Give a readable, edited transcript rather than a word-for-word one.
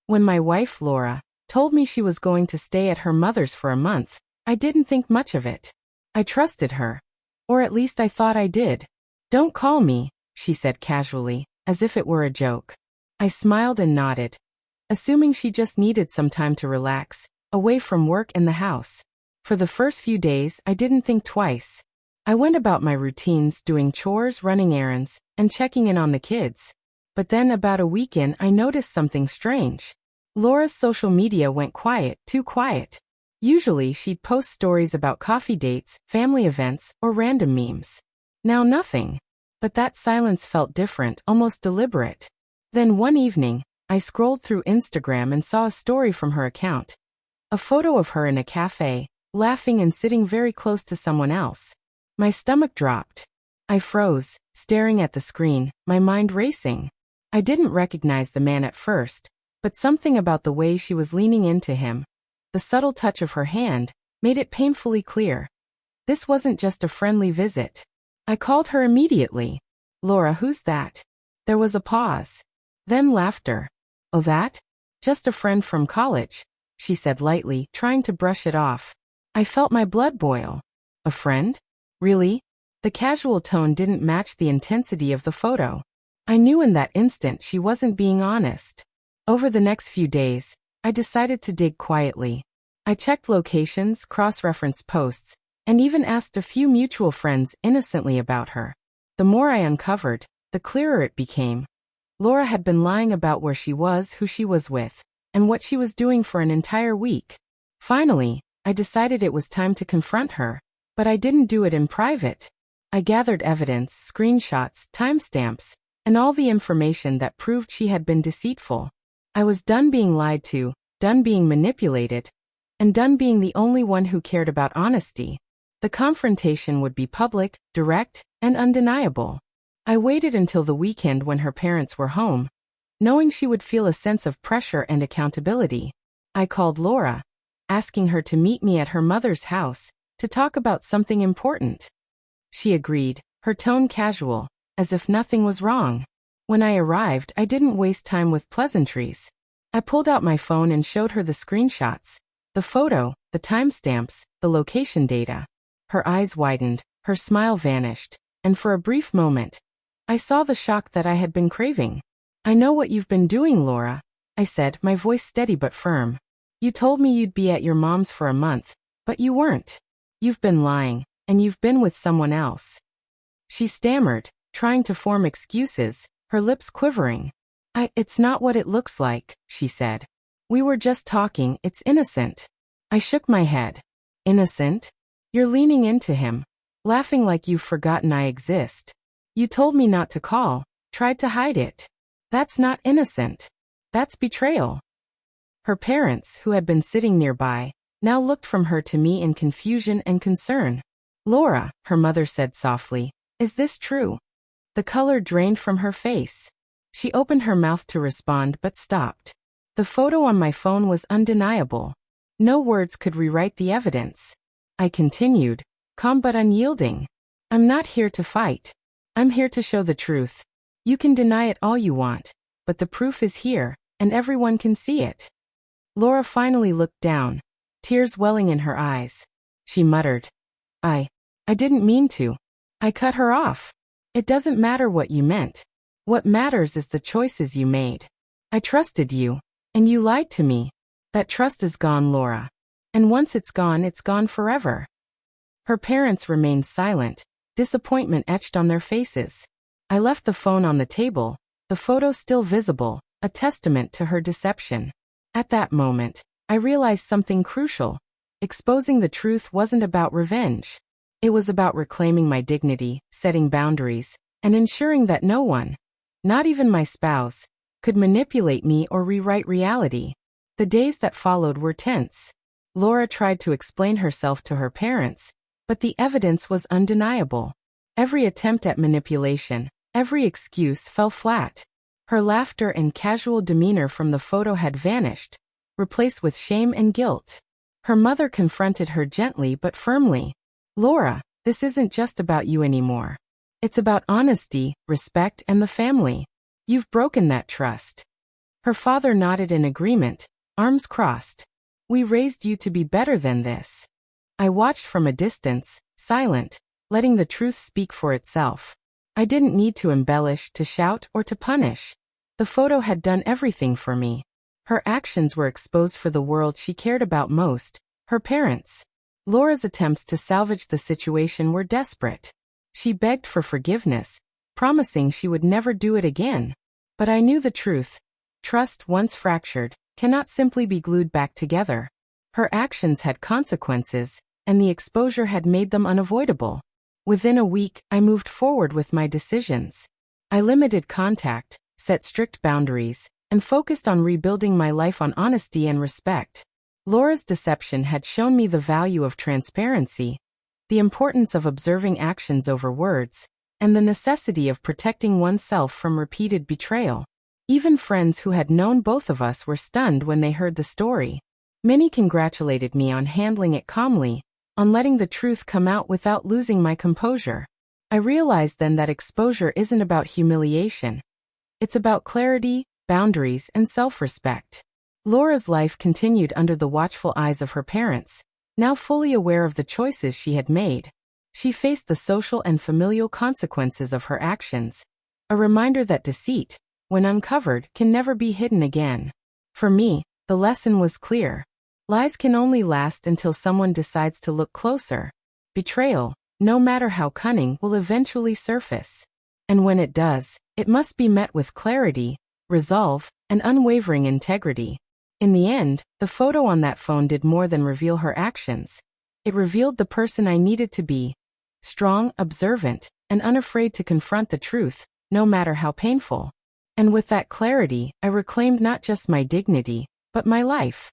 When my wife, Laura, told me she was going to stay at her mother's for a month, I didn't think much of it. I trusted her. Or at least I thought I did. "Don't call me," she said casually, as if it were a joke. I smiled and nodded, assuming she just needed some time to relax, away from work and the house. For the first few days, I didn't think twice. I went about my routines, doing chores, running errands, and checking in on the kids. But then about a week in, I noticed something strange. Laura's social media went quiet, too quiet. Usually, she'd post stories about coffee dates, family events, or random memes. Now nothing. But that silence felt different, almost deliberate. Then one evening, I scrolled through Instagram and saw a story from her account. A photo of her in a cafe, laughing and sitting very close to someone else. My stomach dropped. I froze, staring at the screen, my mind racing. I didn't recognize the man at first, but something about the way she was leaning into him, the subtle touch of her hand, made it painfully clear. This wasn't just a friendly visit. I called her immediately. "Laura, who's that?" There was a pause. Then laughter. "Oh, that? Just a friend from college," she said lightly, trying to brush it off. I felt my blood boil. A friend? Really? The casual tone didn't match the intensity of the photo. I knew in that instant she wasn't being honest. Over the next few days, I decided to dig quietly. I checked locations, cross-referenced posts, and even asked a few mutual friends innocently about her. The more I uncovered, the clearer it became. Laura had been lying about where she was, who she was with, and what she was doing for an entire week. Finally, I decided it was time to confront her, but I didn't do it in private. I gathered evidence, screenshots, timestamps, and all the information that proved she had been deceitful. I was done being lied to, done being manipulated, and done being the only one who cared about honesty. The confrontation would be public, direct, and undeniable. I waited until the weekend when her parents were home, knowing she would feel a sense of pressure and accountability. I called Laura, asking her to meet me at her mother's house to talk about something important. She agreed, her tone casual, as if nothing was wrong. When I arrived, I didn't waste time with pleasantries. I pulled out my phone and showed her the screenshots, the photo, the timestamps, the location data. Her eyes widened, her smile vanished, and for a brief moment, I saw the shock that I had been craving. "I know what you've been doing, Laura," I said, my voice steady but firm. "You told me you'd be at your mom's for a month, but you weren't. You've been lying, and you've been with someone else." She stammered, trying to form excuses, her lips quivering. It's not what it looks like," she said. "We were just talking, it's innocent." I shook my head. "Innocent? You're leaning into him, laughing like you've forgotten I exist. You told me not to call, tried to hide it. That's not innocent. That's betrayal." Her parents, who had been sitting nearby, now looked from her to me in confusion and concern. "Laura," her mother said softly, "is this true?" The color drained from her face. She opened her mouth to respond but stopped. The photo on my phone was undeniable. No words could rewrite the evidence. I continued, calm but unyielding. "I'm not here to fight. I'm here to show the truth. You can deny it all you want, but the proof is here, and everyone can see it." Laura finally looked down, tears welling in her eyes. She muttered, I didn't mean to." I cut her off. "It doesn't matter what you meant. What matters is the choices you made. I trusted you, and you lied to me. That trust is gone, Laura. And once it's gone forever." Her parents remained silent, disappointment etched on their faces. I left the phone on the table, the photo still visible, a testament to her deception. At that moment, I realized something crucial. Exposing the truth wasn't about revenge. It was about reclaiming my dignity, setting boundaries, and ensuring that no one, not even my spouse, could manipulate me or rewrite reality. The days that followed were tense. Laura tried to explain herself to her parents, but the evidence was undeniable. Every attempt at manipulation, every excuse fell flat. Her laughter and casual demeanor from the photo had vanished, replaced with shame and guilt. Her mother confronted her gently but firmly. "Laura, this isn't just about you anymore. It's about honesty, respect, and the family. You've broken that trust." Her father nodded in agreement, arms crossed. We raised you to be better than this. I watched from a distance, silent, letting the truth speak for itself. I didn't need to embellish, to shout, or to punish. The photo had done everything for me. Her actions were exposed for the world she cared about most, her parents. Laura's attempts to salvage the situation were desperate. She begged for forgiveness, promising she would never do it again. But I knew the truth. Trust, once fractured, cannot simply be glued back together. Her actions had consequences, and the exposure had made them unavoidable. Within a week, I moved forward with my decisions. I limited contact, set strict boundaries, and focused on rebuilding my life on honesty and respect. Laura's deception had shown me the value of transparency, the importance of observing actions over words, and the necessity of protecting oneself from repeated betrayal. Even friends who had known both of us were stunned when they heard the story. Many congratulated me on handling it calmly, on letting the truth come out without losing my composure. I realized then that exposure isn't about humiliation. It's about clarity, boundaries, and self-respect. Laura's life continued under the watchful eyes of her parents, now fully aware of the choices she had made. She faced the social and familial consequences of her actions, a reminder that deceit, when uncovered, can never be hidden again. For me, the lesson was clear. Lies can only last until someone decides to look closer. Betrayal, no matter how cunning, will eventually surface. And when it does, it must be met with clarity, resolve, and unwavering integrity. In the end, the photo on that phone did more than reveal her actions. It revealed the person I needed to be. Strong, observant, and unafraid to confront the truth, no matter how painful. And with that clarity, I reclaimed not just my dignity, but my life.